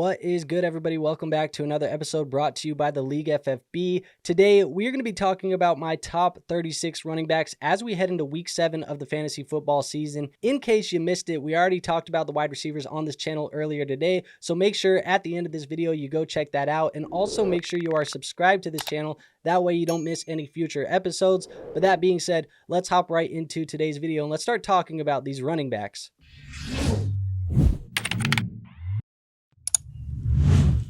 What is good, everybody? Welcome back to another episode brought to you by the League FFB. Today, we're going to be talking about my top 36 running backs as we head into week 7 of the fantasy football season. In case you missed it, we already talked about the wide receivers on this channel earlier today, so make sure at the end of this video you go check that out, and also make sure you are subscribed to this channel. That way you don't miss any future episodes. But that being said, let's hop right into today's video and let's start talking about these running backs.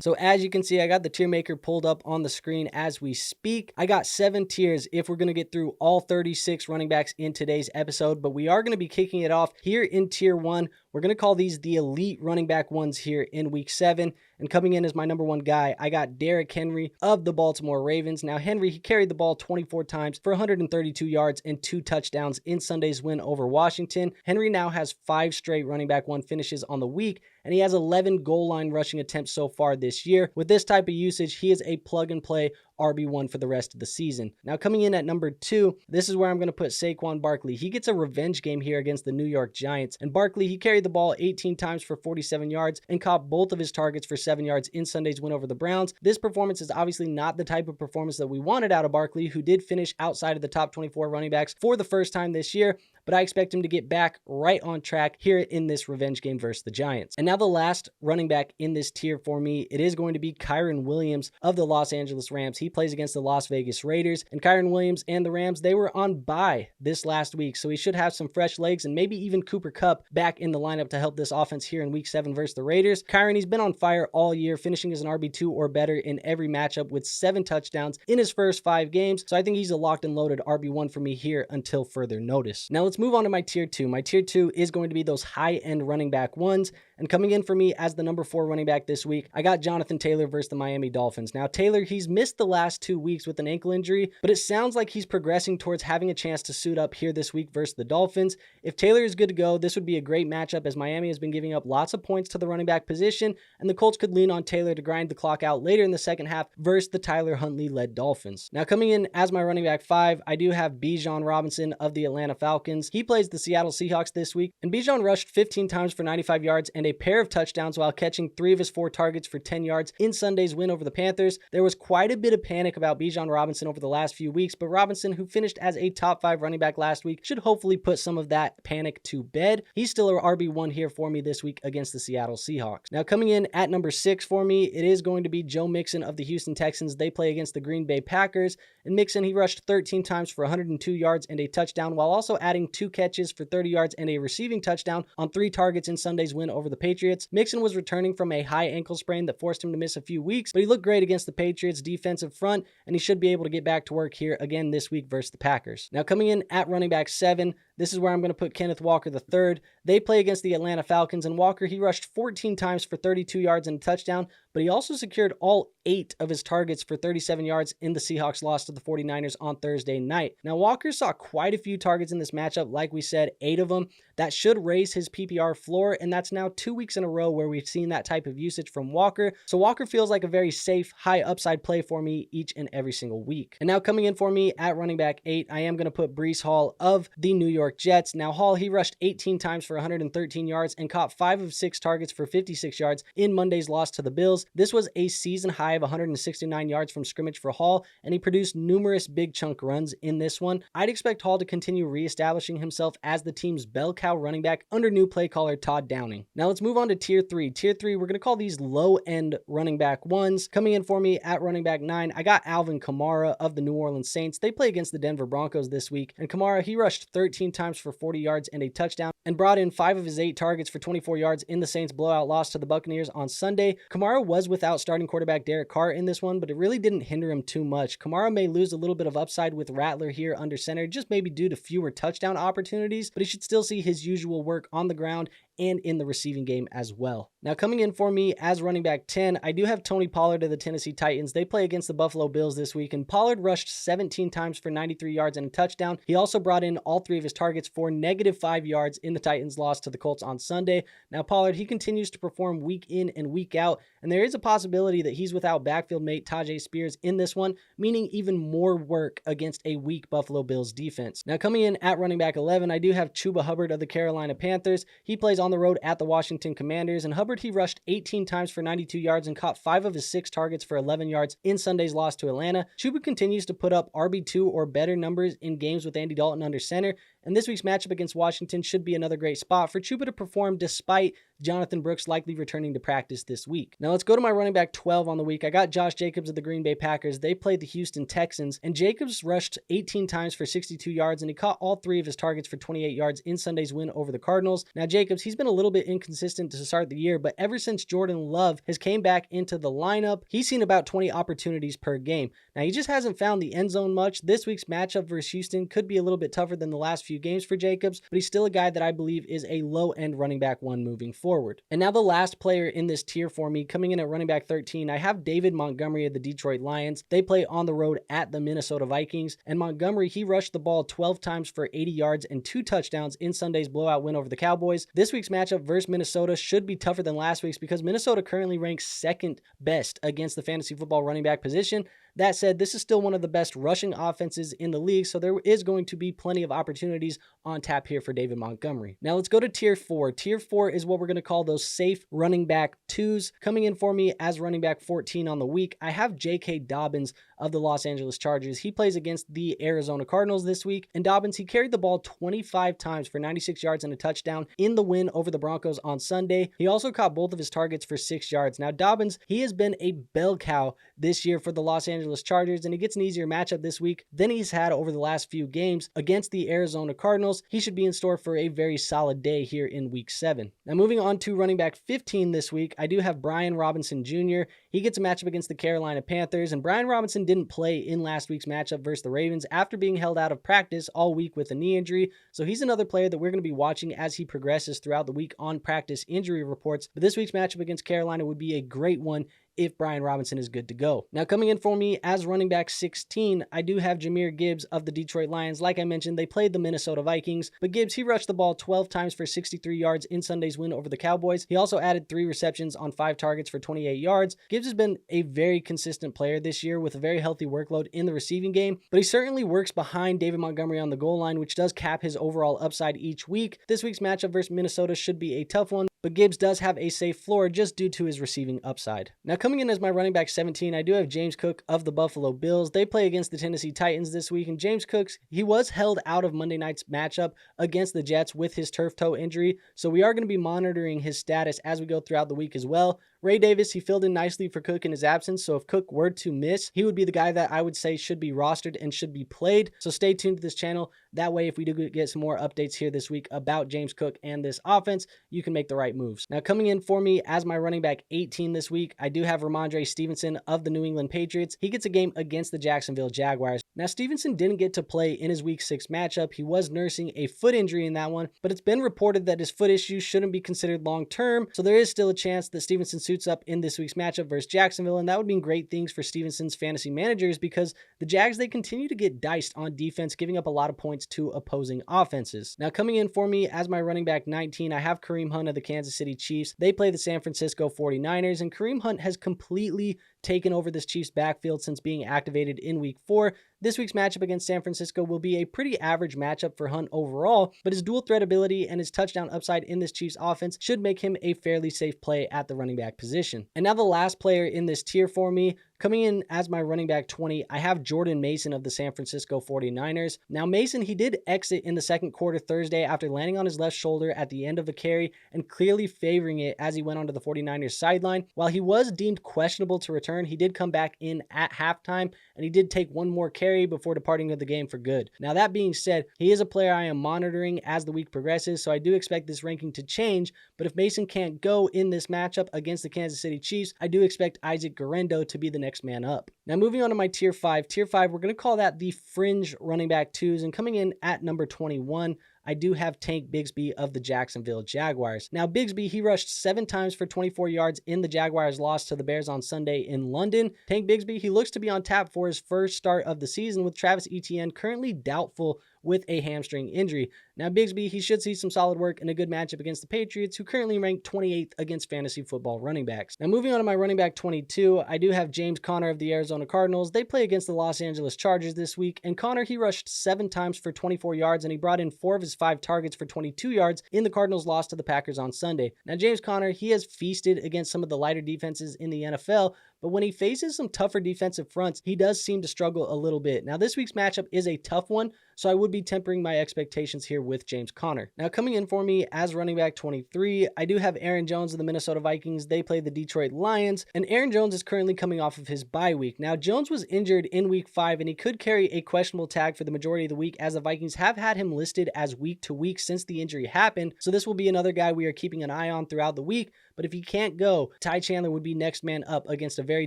So as you can see, I got the tier maker pulled up on the screen as we speak. I got 7 tiers if we're going to get through all 36 running backs in today's episode, but we are going to be kicking it off here in tier 1. We're going to call these the elite running back ones here in week 7. And coming in as my number 1 guy, I got Derrick Henry of the Baltimore Ravens. Now, Henry, he carried the ball 24 times for 132 yards and 2 touchdowns in Sunday's win over Washington. Henry now has 5 straight running back 1 finishes on the week, and he has 11 goal line rushing attempts so far this year. With this type of usage, he is a plug-and-play RB1 for the rest of the season. Now, coming in at number 2, this is where I'm going to put Saquon Barkley. He gets a revenge game here against the New York Giants. And Barkley, he carried the ball 18 times for 47 yards and caught both of his targets for 7 yards in Sunday's win over the Browns. This performance is obviously not the type of performance that we wanted out of Barkley, who did finish outside of the top 24 running backs for the first time this year, but I expect him to get back right on track here in this revenge game versus the Giants. And now the last running back in this tier for me, it is going to be Kyren Williams of the Los Angeles Rams. He plays against the Las Vegas Raiders, and Kyren Williams and the Rams, they were on bye this last week, so he should have some fresh legs and maybe even Cooper Kupp back in the lineup to help this offense here in week 7 versus the Raiders. Kyren, he's been on fire all year, finishing as an RB2 or better in every matchup with 7 touchdowns in his first 5 games, so I think he's a locked and loaded RB1 for me here until further notice. Now let's move on to my tier 2. My tier 2 is going to be those high-end running back ones, and coming in for me as the number 4 running back this week, I got Jonathan Taylor versus the Miami Dolphins. Now, Taylor, he's missed the last 2 weeks with an ankle injury, but it sounds like he's progressing towards having a chance to suit up here this week versus the Dolphins. If Taylor is good to go, this would be a great matchup as Miami has been giving up lots of points to the running back position, and the Colts could lean on Taylor to grind the clock out later in the second half versus the Tyler Huntley-led Dolphins. Now, coming in as my running back 5, I do have Bijan Robinson of the Atlanta Falcons. He plays the Seattle Seahawks this week, and Bijan rushed 15 times for 95 yards and a pair of touchdowns while catching 3 of his 4 targets for 10 yards in Sunday's win over the Panthers. There was quite a bit of panic about Bijan Robinson over the last few weeks, but Robinson, who finished as a top 5 running back last week, should hopefully put some of that panic to bed. He's still a RB1 here for me this week against the Seattle Seahawks. Now, coming in at number 6 for me, it is going to be Joe Mixon of the Houston Texans. They play against the Green Bay Packers, and Mixon, he rushed 13 times for 102 yards and a touchdown, while also adding 2 catches for 30 yards and a receiving touchdown on 3 targets in Sunday's win over the Patriots. Mixon was returning from a high ankle sprain that forced him to miss a few weeks, but he looked great against the Patriots defensive front, and he should be able to get back to work here again this week versus the Packers. Now, coming in at running back 7, this is where I'm going to put Kenneth Walker III. They play against the Atlanta Falcons, and Walker, he rushed 14 times for 32 yards and a touchdown, but he also secured all 8 of his targets for 37 yards in the Seahawks loss to the 49ers on Thursday night. Now, Walker saw quite a few targets in this matchup, like we said, 8 of them. That should raise his PPR floor, and that's now 2 weeks in a row where we've seen that type of usage from Walker. So Walker feels like a very safe, high upside play for me each and every single week. And now coming in for me at running back 8, I am going to put Breece Hall of the New York Jets. Now, Hall, he rushed 18 times for 113 yards and caught 5 of 6 targets for 56 yards in Monday's loss to the Bills. This was a season high of 169 yards from scrimmage for Hall, and he produced numerous big chunk runs in this one. I'd expect Hall to continue reestablishing himself as the team's bell cow running back under new play caller Todd Downing. Now let's move on to tier 3. Tier 3, we're going to call these low-end running back ones. Coming in for me at running back 9, I got Alvin Kamara of the New Orleans Saints. They play against the Denver Broncos this week, and Kamara, he rushed 13 times for 40 yards and a touchdown, and brought in 5 of his 8 targets for 24 yards in the Saints' blowout loss to the Buccaneers on Sunday. Kamara was without starting quarterback Derrick in this one, but it really didn't hinder him too much. Kamara may lose a little bit of upside with Rattler here under center, just maybe due to fewer touchdown opportunities, but he should still see his usual work on the ground and in the receiving game as well. Now, coming in for me as running back 10, I do have Tony Pollard of the Tennessee Titans. They play against the Buffalo Bills this week, and Pollard rushed 17 times for 93 yards and a touchdown. He also brought in all 3 of his targets for -5 yards in the Titans' loss to the Colts on Sunday. Now, Pollard, he continues to perform week in and week out, and there is a possibility that he's without backfield mate Tyjae Spears in this one, meaning even more work against a weak Buffalo Bills defense. Now, coming in at running back 11, I do have Chuba Hubbard of the Carolina Panthers. He plays on on the road at the Washington Commanders, and Hubbard, he rushed 18 times for 92 yards and caught 5 of his 6 targets for 11 yards in Sunday's loss to Atlanta. Chuba continues to put up RB2 or better numbers in games with Andy Dalton under center, and this week's matchup against Washington should be another great spot for Chuba to perform despite Jonathan Brooks likely returning to practice this week. Now let's go to my running back 12 on the week. I got Josh Jacobs of the Green Bay Packers. They played the Houston Texans, and Jacobs rushed 18 times for 62 yards, and he caught all 3 of his targets for 28 yards in Sunday's win over the Cardinals. Now Jacobs, he's been a little bit inconsistent to start the year, but ever since Jordan Love has came back into the lineup, he's seen about 20 opportunities per game. Now he just hasn't found the end zone much. This week's matchup versus Houston could be a little bit tougher than the last few games for Jacobs, but he's still a guy that I believe is a low-end running back 1 moving forward. And now the last player in this tier for me, coming in at running back 13, I have David Montgomery of the Detroit Lions. They play on the road at the Minnesota Vikings, and Montgomery, he rushed the ball 12 times for 80 yards and 2 touchdowns in Sunday's blowout win over the Cowboys. This week's matchup versus Minnesota should be tougher than last week's because Minnesota currently ranks second best against the fantasy football running back position. That said, this is still one of the best rushing offenses in the league, so there is going to be plenty of opportunities on tap here for David Montgomery. Now let's go to tier 4. Tier 4 is what we're going to call those safe running back 2s. Coming in for me as running back 14 on the week, I have J.K. Dobbins of the Los Angeles Chargers. He plays against the Arizona Cardinals this week, and Dobbins, he carried the ball 25 times for 96 yards and a touchdown in the win over the Broncos on Sunday. He also caught both of his targets for 6 yards. Now Dobbins, he has been a bell cow this year for the Los Angeles Chargers, and he gets an easier matchup this week than he's had over the last few games against the Arizona Cardinals. He should be in store for a very solid day here in week 7. Now moving on to running back 15 this week, I do have Brian Robinson Jr. He gets a matchup against the Carolina Panthers, and Brian Robinson didn't play in last week's matchup versus the Ravens after being held out of practice all week with a knee injury, so he's another player that we're going to be watching as he progresses throughout the week on practice injury reports. But this week's matchup against Carolina would be a great one if Brian Robinson is good to go. Now coming in for me as running back 16, I do have Jahmyr Gibbs of the Detroit Lions. Like I mentioned, they played the Minnesota Vikings, but Gibbs, he rushed the ball 12 times for 63 yards in Sunday's win over the Cowboys. He also added 3 receptions on 5 targets for 28 yards. Gibbs has been a very consistent player this year with a very healthy workload in the receiving game, but he certainly works behind David Montgomery on the goal line, which does cap his overall upside each week. This week's matchup versus Minnesota should be a tough one, but Gibbs does have a safe floor just due to his receiving upside. Now coming in as my running back 17, I do have James Cook of the Buffalo Bills. They play against the Tennessee Titans this week, and James Cook, he was held out of Monday night's matchup against the Jets with his turf toe injury, so we are going to be monitoring his status as we go throughout the week as well. Ray Davis, he filled in nicely for Cook in his absence, so if Cook were to miss, he would be the guy that I would say should be rostered and should be played. So stay tuned to this channel. That way, if we do get some more updates here this week about James Cook and this offense, you can make the right moves. Now, coming in for me as my running back 18 this week, I do have Rhamondre Stevenson of the New England Patriots. He gets a game against the Jacksonville Jaguars. Now, Stevenson didn't get to play in his week 6 matchup. He was nursing a foot injury in that one, but it's been reported that his foot issue shouldn't be considered long-term, so there is still a chance that Stevenson suits up in this week's matchup versus Jacksonville, and that would mean great things for Stevenson's fantasy managers because the Jags, they continue to get diced on defense, giving up a lot of points to opposing offenses. Now, coming in for me as my running back 19, I have Kareem Hunt of the Kansas City Chiefs. They play the San Francisco 49ers, and Kareem Hunt has completely taken over this Chiefs backfield since being activated in week 4. This week's matchup against San Francisco will be a pretty average matchup for Hunt overall, but his dual threat ability and his touchdown upside in this Chiefs offense should make him a fairly safe play at the running back position. And now the last player in this tier for me, coming in as my running back 20, I have Jordan Mason of the San Francisco 49ers. Now Mason, he did exit in the second quarter Thursday after landing on his left shoulder at the end of a carry and clearly favoring it as he went onto the 49ers sideline. While he was deemed questionable to return, he did come back in at halftime and he did take one more carry before departing the game for good. Now that being said, he is a player I am monitoring as the week progresses, so I do expect this ranking to change, but if Mason can't go in this matchup against the Kansas City Chiefs, I do expect Isaac Guerendo to be the next man up. Now moving on to my tier 5. Tier 5, we're going to call that the fringe running back 2s, and coming in at number 21, I do have Tank Bigsby of the Jacksonville Jaguars. Now, Bigsby, he rushed 7 times for 24 yards in the Jaguars' loss to the Bears on Sunday in London. Tank Bigsby, he looks to be on tap for his first start of the season with Travis Etienne currently doubtful with a hamstring injury. Now, Bigsby, he should see some solid work in a good matchup against the Patriots, who currently rank 28th against fantasy football running backs. Now, moving on to my running back 22, I do have James Conner of the Arizona Cardinals. They play against the Los Angeles Chargers this week, and Conner, he rushed 7 times for 24 yards, and he brought in 4 of his 5 targets for 22 yards in the Cardinals' loss to the Packers on Sunday. Now, James Conner, he has feasted against some of the lighter defenses in the NFL, but when he faces some tougher defensive fronts, he does seem to struggle a little bit. Now, this week's matchup is a tough one, so I would be tempering my expectations here with James Conner. Now, coming in for me as running back 23, I do have Aaron Jones of the Minnesota Vikings. They play the Detroit Lions, and Aaron Jones is currently coming off of his bye week. Now, Jones was injured in week 5, and he could carry a questionable tag for the majority of the week, as the Vikings have had him listed as week to week since the injury happened. So this will be another guy we are keeping an eye on throughout the week. But if he can't go, Ty Chandler would be next man up against a very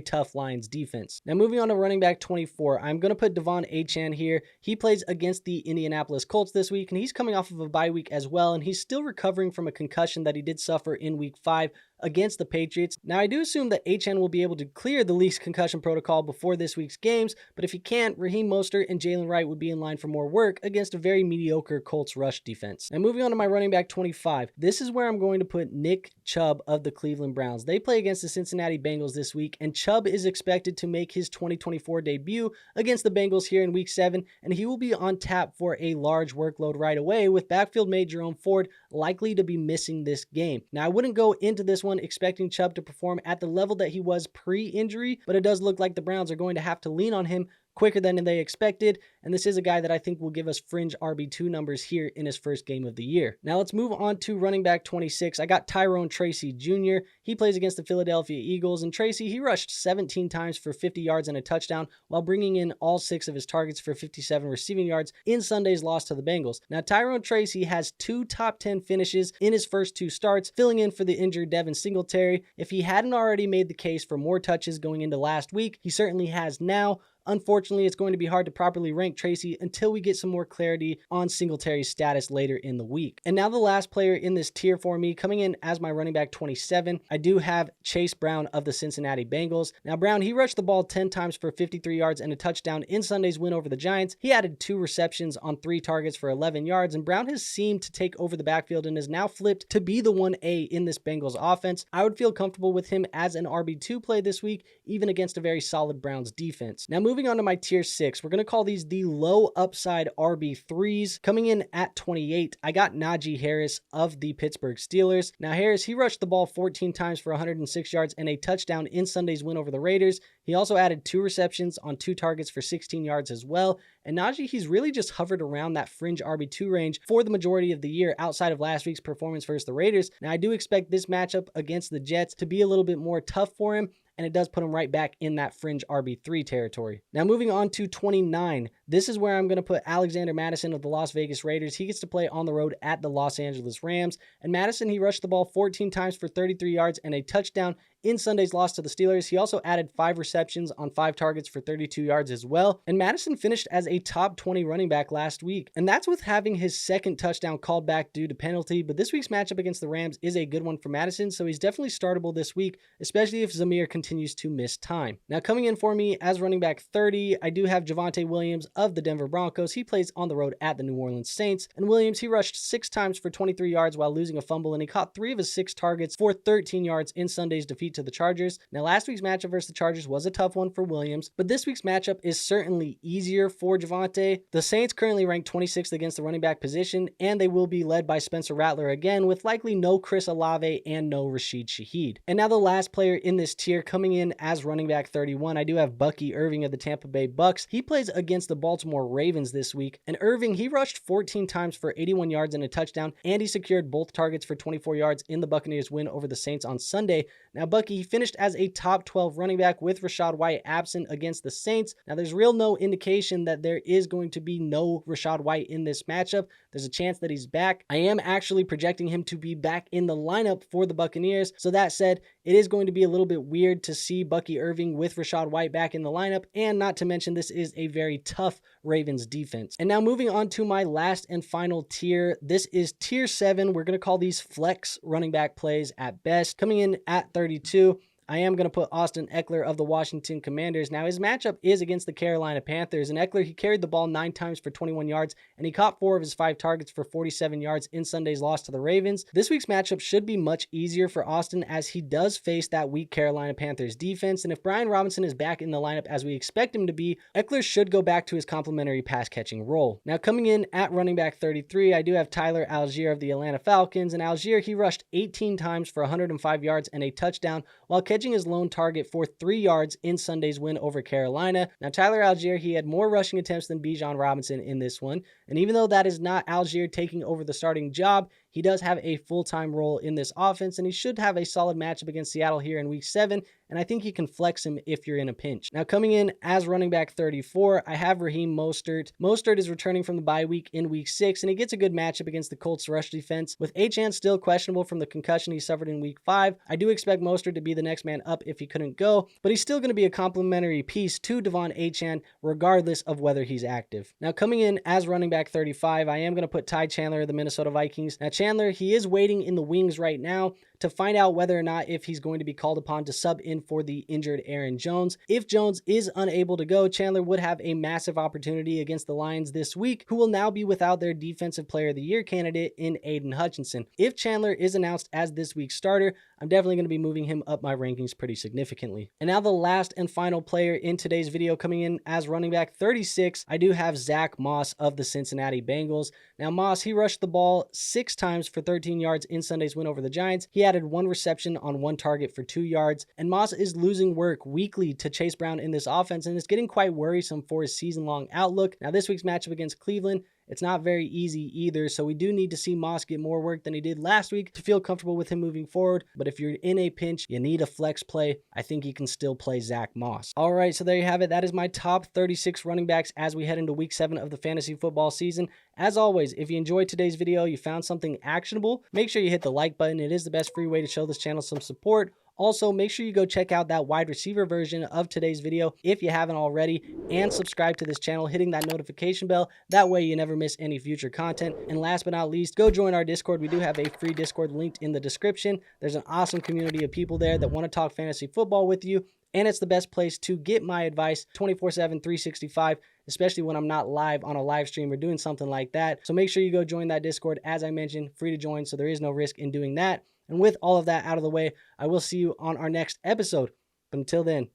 tough Lions defense. Now, moving on to running back 24, I'm going to put Devon Achane here. He plays against the Indianapolis Colts this week, and he's coming off of a bye week as well, and he's still recovering from a concussion that he did suffer in week 5 against the Patriots. Now, I do assume that Achane will be able to clear the league's concussion protocol before this week's games, but if he can't, Raheem Mostert and Jalen Wright would be in line for more work against a very mediocre Colts rush defense. Now, moving on to my running back 25, this is where I'm going to put Nick Chubb of the Cleveland Browns. They play against the Cincinnati Bengals this week, and Chubb is expected to make his 2024 debut against the Bengals here in week 7, and he will be on tap for a large workload right away, with backfield mate Jerome Ford likely to be missing this game. Now, I wouldn't go into this one expecting Chubb to perform at the level that he was pre-injury, but it does look like the Browns are going to have to lean on him quicker than they expected, and this is a guy that I think will give us fringe RB2 numbers here in his first game of the year. Now let's move on to running back 26. I got Tyrone Tracy Jr. He plays against the Philadelphia Eagles, and Tracy, he rushed 17 times for 50 yards and a touchdown while bringing in all 6 of his targets for 57 receiving yards in Sunday's loss to the Bengals. Now, Tyrone Tracy has 2 top 10 finishes in his first 2 starts, filling in for the injured Devin Singletary. If he hadn't already made the case for more touches going into last week, he certainly has now. Unfortunately, it's going to be hard to properly rank Tracy until we get some more clarity on Singletary's status later in the week. And now the last player in this tier for me, coming in as my running back 27, I do have Chase Brown of the Cincinnati Bengals. Now, Brown, he rushed the ball 10 times for 53 yards and a touchdown in Sunday's win over the Giants. He added 2 receptions on 3 targets for 11 yards, and Brown has seemed to take over the backfield and is now flipped to be the 1A in this Bengals offense. I would feel comfortable with him as an RB2 play this week, even against a very solid Browns defense. Now, moving on to my tier 6, we're going to call these the low upside RB3s. Coming in at 28, I got Najee Harris of the Pittsburgh Steelers. Now, Harris, he rushed the ball 14 times for 106 yards and a touchdown in Sunday's win over the Raiders. He also added 2 receptions on 2 targets for 16 yards as well. And Najee, he's really just hovered around that fringe RB2 range for the majority of the year outside of last week's performance versus the Raiders. Now, I do expect this matchup against the Jets to be a little bit more tough for him, and it does put him right back in that fringe RB3 territory. Now, moving on to 29, this is where I'm going to put Alexander Mattison of the Las Vegas Raiders. He gets to play on the road at the Los Angeles Rams, and Mattison, he rushed the ball 14 times for 33 yards and a touchdown in Sunday's loss to the Steelers. He also added 5 receptions on 5 targets for 32 yards as well, and Mattison finished as a top 20 running back last week, and that's with having his second touchdown called back due to penalty. But this week's matchup against the Rams is a good one for Mattison, so he's definitely startable this week, especially if Jahmyr continues to miss time. Now, coming in for me as running back 30, I do have Javonte Williams of the Denver Broncos. He plays on the road at the New Orleans Saints, and Williams, he rushed 6 times for 23 yards while losing a fumble, and he caught 3 of his 6 targets for 13 yards in Sunday's defeat to the Chargers. Now, last week's matchup versus the Chargers was a tough one for Williams, but this week's matchup is certainly easier for Javonte. The Saints currently rank 26th against the running back position, and they will be led by Spencer Rattler again, with likely no Chris Olave and no Rashid Shaheed. And now the last player in this tier, coming in as running back 31, I do have Bucky Irving of the Tampa Bay Bucks. He plays against the Baltimore Ravens this week, and Irving, he rushed 14 times for 81 yards and a touchdown, and he secured both targets for 24 yards in the Buccaneers win over the Saints on Sunday. Now, Bucky, he finished as a top 12 running back with Rachaad White absent against the Saints. Now, there's no indication that there is going to be no Rachaad White in this matchup. There's a chance that he's back. I am actually projecting him to be back in the lineup for the Buccaneers. So that said, it is going to be a little bit weird to see Bucky Irving with Rachaad White back in the lineup, and not to mention this is a very tough Ravens defense. And now moving on to my last and final tier. This is tier 7. We're going to call these flex running back plays at best. Coming in at 32, I am going to put Austin Eckler of the Washington Commanders. Now, his matchup is against the Carolina Panthers, and Eckler, he carried the ball 9 times for 21 yards, and he caught 4 of his 5 targets for 47 yards in Sunday's loss to the Ravens. This week's matchup should be much easier for Austin as he does face that weak Carolina Panthers defense, and if Brian Robinson is back in the lineup as we expect him to be, Eckler should go back to his complimentary pass-catching role. Now, coming in at running back 33, I do have Tyler Algier of the Atlanta Falcons, and Algier, he rushed 18 times for 105 yards and a touchdown while catching his lone target for 3 yards in Sunday's win over Carolina. Now, Tyler Algier, he had more rushing attempts than Bijan Robinson in this one, and even though that is not Algier taking over the starting job, he does have a full-time role in this offense, and he should have a solid matchup against Seattle here in Week 7, and I think you can flex him if you're in a pinch. Now, coming in as running back 34, I have Raheem Mostert. Mostert is returning from the bye week in Week 6, and he gets a good matchup against the Colts rush defense. With Achane still questionable from the concussion he suffered in Week 5, I do expect Mostert to be the next man up if he couldn't go, but he's still going to be a complimentary piece to Devon Achane regardless of whether he's active. Now, coming in as running back 35, I am going to put Ty Chandler of the Minnesota Vikings. Now, Chandler, he is waiting in the wings right now to find out whether or not if he's going to be called upon to sub in for the injured Aaron Jones. If Jones is unable to go, Chandler would have a massive opportunity against the Lions this week, who will now be without their Defensive Player of the Year candidate in Aiden Hutchinson. If Chandler is announced as this week's starter, I'm definitely going to be moving him up my rankings pretty significantly. And now the last and final player in today's video, coming in as running back 36, I do have Zach Moss of the Cincinnati Bengals. Now, Moss, he rushed the ball 6 times for 13 yards in Sunday's win over the Giants. He added 1 reception on 1 target for 2 yards, and Moss is losing work weekly to Chase Brown in this offense, and it's getting quite worrisome for his season-long outlook. Now, this week's matchup against Cleveland, it's not very easy either, so we do need to see Moss get more work than he did last week to feel comfortable with him moving forward. But if you're in a pinch, you need a flex play, I think you can still play Zach Moss. All right, so there you have it. That is my top 36 running backs as we head into Week 7 of the fantasy football season. As always, if you enjoyed today's video, you found something actionable, make sure you hit the like button. It is the best free way to show this channel some support. Also, make sure you go check out that wide receiver version of today's video if you haven't already, and subscribe to this channel, hitting that notification bell. That way you never miss any future content. And last but not least, go join our Discord. We do have a free Discord linked in the description. There's an awesome community of people there that want to talk fantasy football with you, and it's the best place to get my advice 24/7, 365, especially when I'm not live on a live stream or doing something like that. So make sure you go join that Discord. As I mentioned, free to join, so there is no risk in doing that. And with all of that out of the way, I will see you on our next episode. But until then,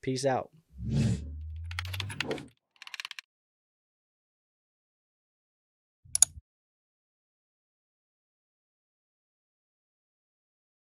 peace out.